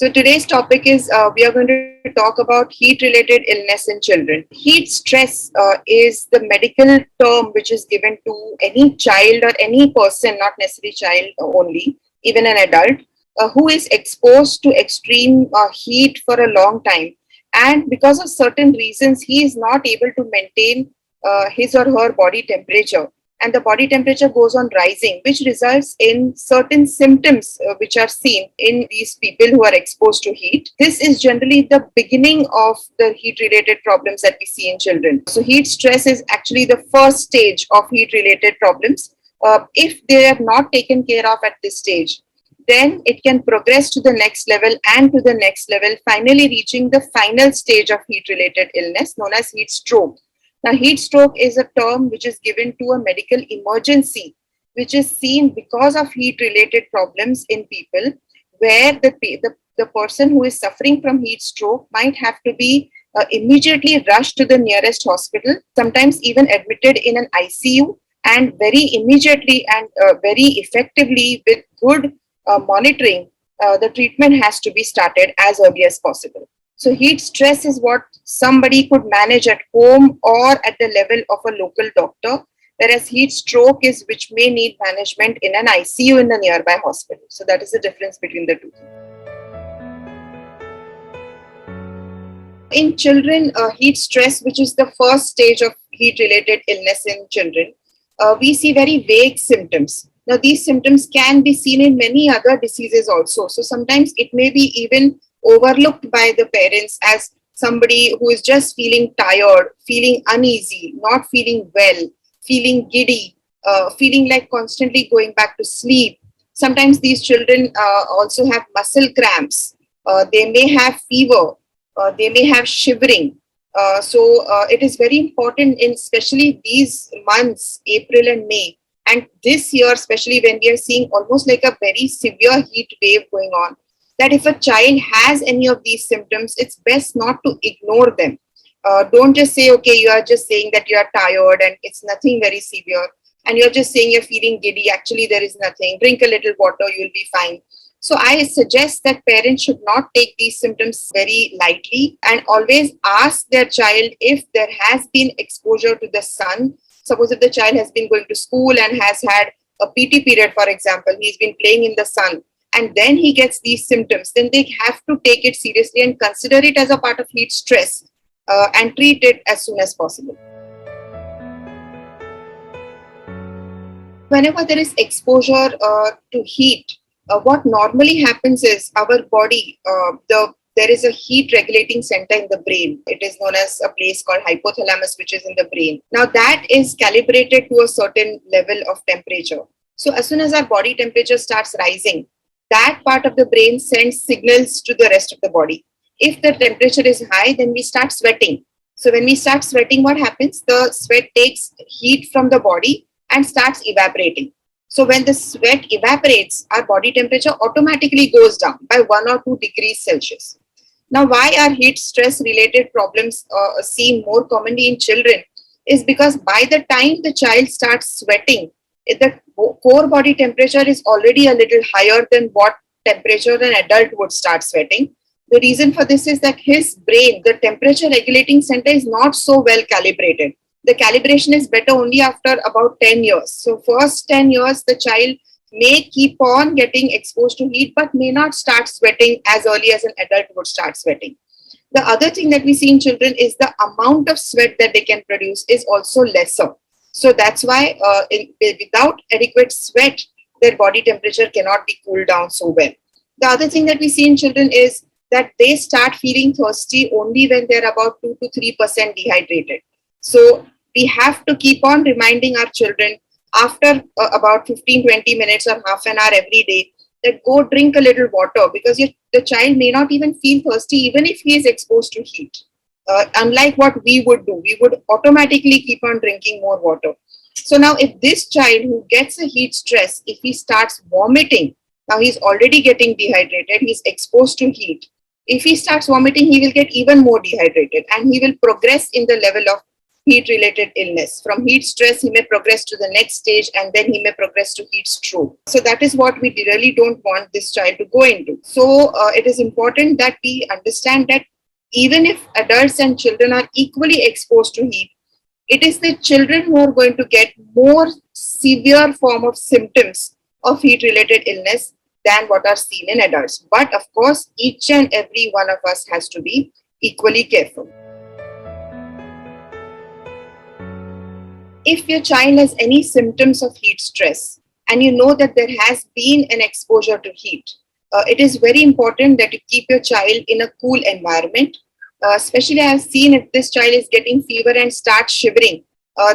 So today's topic is we are going to talk about heat-related illness in children. Heat stress is the medical term which is given to any child or any person, not necessarily child only, even an adult, who is exposed to extreme heat for a long time. And because of certain reasons, he is not able to maintain his or her body temperature, and the body temperature goes on rising, which results in certain symptoms which are seen in these people who are exposed to heat. This is generally the beginning of the heat related problems that we see in children. So, heat stress is actually the first stage of heat related problems. If they are not taken care of at this stage, then it can progress to the next level and to the next level, finally reaching the final stage of heat related illness known as heat stroke. Now, heat stroke is a term which is given to a medical emergency, which is seen because of heat related problems in people, where the person who is suffering from heat stroke might have to be immediately rushed to the nearest hospital, sometimes even admitted in an ICU, and very immediately and very effectively with good monitoring, the treatment has to be started as early as possible. So heat stress is what somebody could manage at home or at the level of a local doctor, whereas heat stroke is which may need management in an ICU in the nearby hospital. So that is the difference between the two. In children, heat stress, which is the first stage of heat-related illness in children, we see very vague symptoms. Now, these symptoms can be seen in many other diseases also. So sometimes it may be even overlooked by the parents as somebody who is just feeling tired, feeling uneasy, not feeling well, feeling giddy, feeling like constantly going back to sleep. Sometimes these children also have muscle cramps. They may have fever. They may have shivering. So it is very important in especially these months, April and May. And this year, especially when we are seeing almost like a very severe heat wave going on, that if a child has any of these symptoms, it's best not to ignore them. Don't just say, okay, you are just saying that you are tired and it's nothing very severe. And you're just saying you're feeling giddy. Actually, there is nothing. Drink a little water, you'll be fine. So I suggest that parents should not take these symptoms very lightly and always ask their child if there has been exposure to the sun. Suppose if the child has been going to school and has had a PT period, for example, he's been playing in the sun, and then he gets these symptoms, then they have to take it seriously and consider it as a part of heat stress and treat it as soon as possible. Whenever there is exposure to heat, what normally happens is our body, there is a heat regulating center in the brain. It is known as a place called hypothalamus, which is in the brain. Now that is calibrated to a certain level of temperature. So as soon as our body temperature starts rising, that part of the brain sends signals to the rest of the body. If the temperature is high, then we start sweating. So when we start sweating, what happens? The sweat takes heat from the body and starts evaporating. So when the sweat evaporates, our body temperature automatically goes down by 1 or 2 degrees Celsius. Now, why are heat stress related problems seen more commonly in children is because by the time the child starts sweating, the core body temperature is already a little higher than what temperature an adult would start sweating. The reason for this is that his brain, the temperature regulating center, is not so well calibrated. The calibration is better only after about 10 years. So first 10 years, the child may keep on getting exposed to heat, but may not start sweating as early as an adult would start sweating. The other thing that we see in children is the amount of sweat that they can produce is also lesser. So that's why without adequate sweat, their body temperature cannot be cooled down so well. The other thing that we see in children is that they start feeling thirsty only when they're about 2 to 3% dehydrated. So we have to keep on reminding our children after about 15-20 minutes or half an hour every day that go drink a little water, because the child may not even feel thirsty even if he is exposed to heat. Unlike what we would do, we would automatically keep on drinking more water. So now if this child who gets a heat stress, if he starts vomiting, now he's already getting dehydrated, he's exposed to heat. If he starts vomiting, he will get even more dehydrated and he will progress in the level of heat related illness. From heat stress, he may progress to the next stage and then he may progress to heat stroke. So that is what we really don't want this child to go into. So it is important that we understand that even if adults and children are equally exposed to heat, it is the children who are going to get more severe form of symptoms of heat related illness than what are seen in adults. But of course, each and every one of us has to be equally careful. If your child has any symptoms of heat stress and you know that there has been an exposure to heat, it is very important that you keep your child in a cool environment. Especially I have seen if this child is getting fever and starts shivering,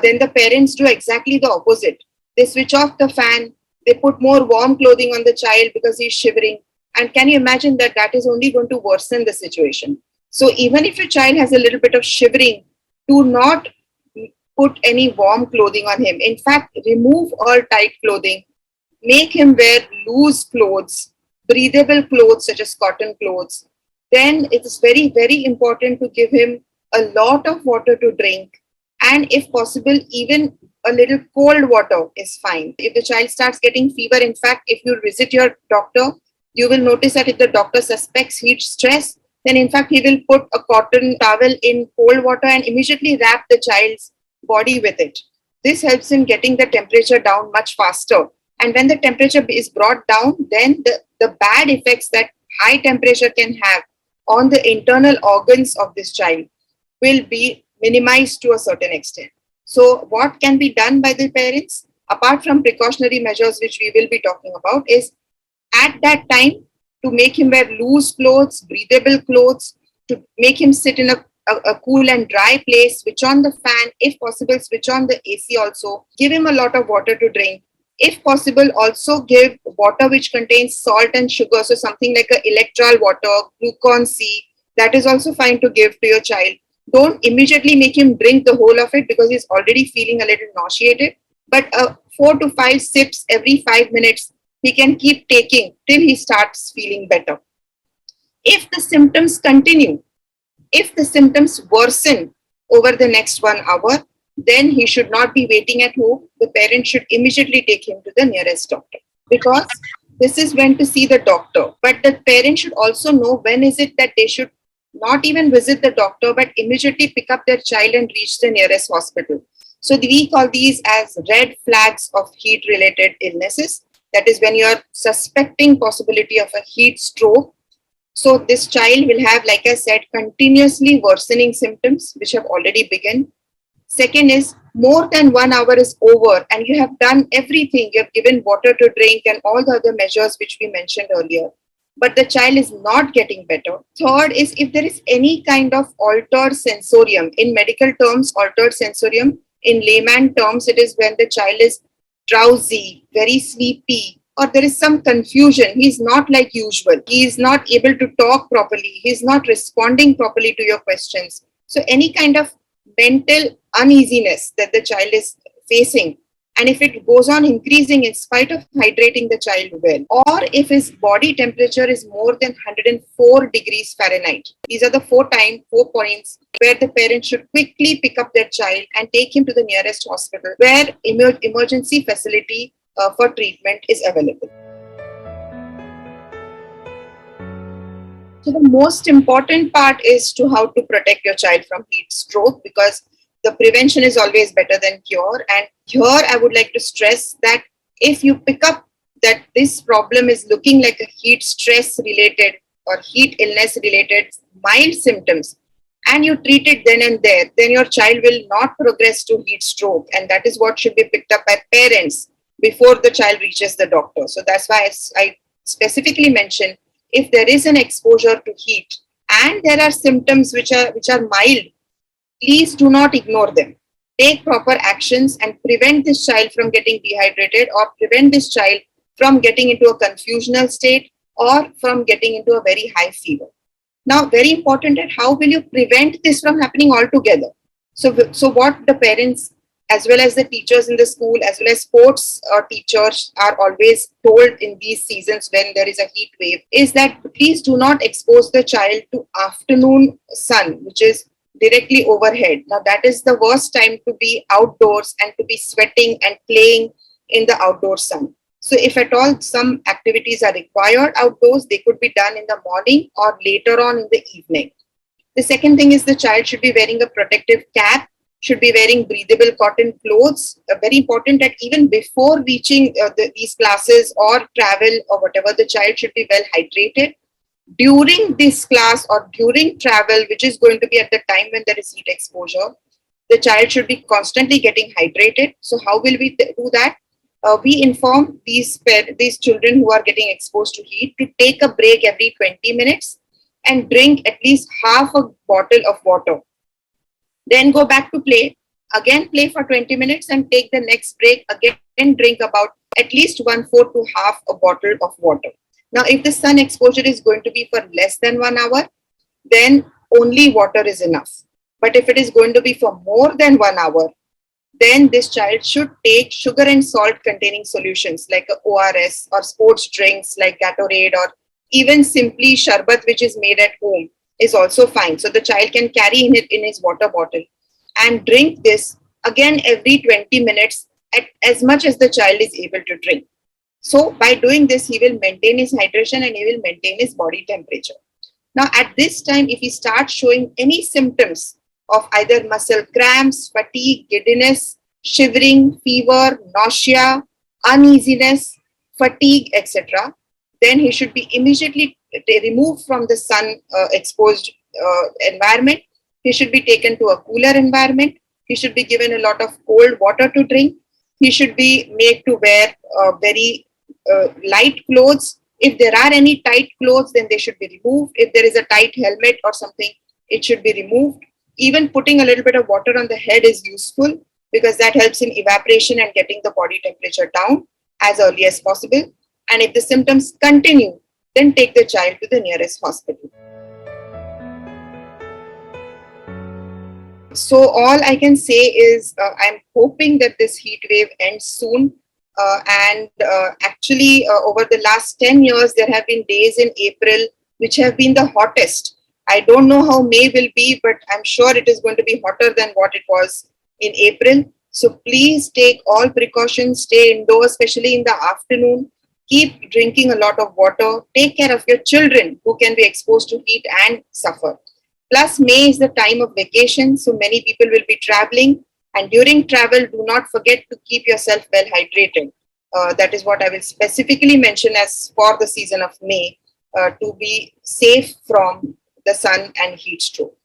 then the parents do exactly the opposite. They switch off the fan, they put more warm clothing on the child because he's shivering. And can you imagine that that is only going to worsen the situation? So even if your child has a little bit of shivering, do not put any warm clothing on him. In fact, remove all tight clothing. Make him wear loose clothes, breathable clothes such as cotton clothes. Then it is very, very important to give him a lot of water to drink. And if possible, even a little cold water is fine. If the child starts getting fever, in fact, if you visit your doctor, you will notice that if the doctor suspects heat stress, then in fact, he will put a cotton towel in cold water and immediately wrap the child's body with it. This helps in getting the temperature down much faster. And when the temperature is brought down, then the bad effects that high temperature can have on the internal organs of this child will be minimized to a certain extent. So what can be done by the parents, apart from precautionary measures, which we will be talking about, is at that time to make him wear loose clothes, breathable clothes, to make him sit in a cool and dry place, switch on the fan, if possible, switch on the AC also, give him a lot of water to drink. If possible, also give water which contains salt and sugar, so something like a electral water, glucon C, that is also fine to give to your child. Don't immediately make him drink the whole of it because he's already feeling a little nauseated, but 4 to 5 sips every 5 minutes he can keep taking till he starts feeling better. If the symptoms continue, if the symptoms worsen over the next 1 hour, then he should not be waiting at home. The parent should immediately take him to the nearest doctor, because this is when to see the doctor. But the parent should also know when is it that they should not even visit the doctor, but immediately pick up their child and reach the nearest hospital. So we call these as red flags of heat related illnesses. That is when you are suspecting possibility of a heat stroke. So this child will have, like I said, continuously worsening symptoms which have already begun. Second is, more than 1 hour is over and you have done everything. You have given water to drink and all the other measures which we mentioned earlier, but the child is not getting better. Third is, if there is any kind of altered sensorium. In medical terms, altered sensorium. In layman terms, it is when the child is drowsy, very sleepy, or there is some confusion. He is not like usual. He is not able to talk properly. He is not responding properly to your questions. So any kind of mental uneasiness that the child is facing, and if it goes on increasing in spite of hydrating the child well, or if his body temperature is more than 104 degrees Fahrenheit, these are the 4 points where the parent should quickly pick up their child and take him to the nearest hospital where emergency facility for treatment is available. So the most important part is to how to protect your child from heat stroke, because the prevention is always better than cure. And here I would like to stress that if you pick up that this problem is looking like a heat stress related or heat illness related mild symptoms, and you treat it then and there, then your child will not progress to heat stroke. And that is what should be picked up by parents before the child reaches the doctor. So that's why I specifically mentioned, if there is an exposure to heat and there are symptoms which are mild, please do not ignore them. Take proper actions and prevent this child from getting dehydrated, or prevent this child from getting into a confusional state or from getting into a very high fever. Now, very important, that how will you prevent this from happening altogether? So what the parents as well as the teachers in the school, as well as sports teachers are always told in these seasons when there is a heat wave, is that please do not expose the child to afternoon sun, which is directly overhead. Now that is the worst time to be outdoors and to be sweating and playing in the outdoor sun. So if at all some activities are required outdoors, they could be done in the morning or later on in the evening. The second thing is the child should be wearing a protective cap, should be wearing breathable cotton clothes. Very important that even before reaching these classes or travel or whatever, the child should be well hydrated. During this class or during travel, which is going to be at the time when there is heat exposure, the child should be constantly getting hydrated. So how will we do that? We inform these children who are getting exposed to heat to take a break every 20 minutes and drink at least half a bottle of water. Then go back to play. Again, play for 20 minutes and take the next break. Again, drink about at least 1/4 to half a bottle of water. Now, if the sun exposure is going to be for less than 1 hour, then only water is enough. But if it is going to be for more than 1 hour, then this child should take sugar and salt containing solutions like a ORS or sports drinks like Gatorade, or even simply sharbat, which is made at home, is also fine. So the child can carry it in his water bottle and drink this again every 20 minutes at as much as the child is able to drink. So by doing this, he will maintain his hydration and he will maintain his body temperature. Now, at this time, if he starts showing any symptoms of either muscle cramps, fatigue, giddiness, shivering, fever, nausea, uneasiness, fatigue, etc., then he should be immediately removed from the sun exposed environment. He should be taken to a cooler environment. He should be given a lot of cold water to drink. He should be made to wear very light clothes. If there are any tight clothes, then they should be removed. If there is a tight helmet or something, it should be removed. Even putting a little bit of water on the head is useful because that helps in evaporation and getting the body temperature down as early as possible. And if the symptoms continue, then take the child to the nearest hospital. So all I can say is I'm hoping that this heat wave ends soon. Actually, over the last 10 years, there have been days in April which have been the hottest. I don't know how May will be, but I'm sure it is going to be hotter than what it was in April. So please take all precautions, stay indoors, especially in the afternoon. Keep drinking a lot of water. Take care of your children who can be exposed to heat and suffer. Plus, May is the time of vacation, so many people will be traveling. And during travel, do not forget to keep yourself well hydrated. That is what I will specifically mention as for the season of May to be safe from the sun and heat stroke.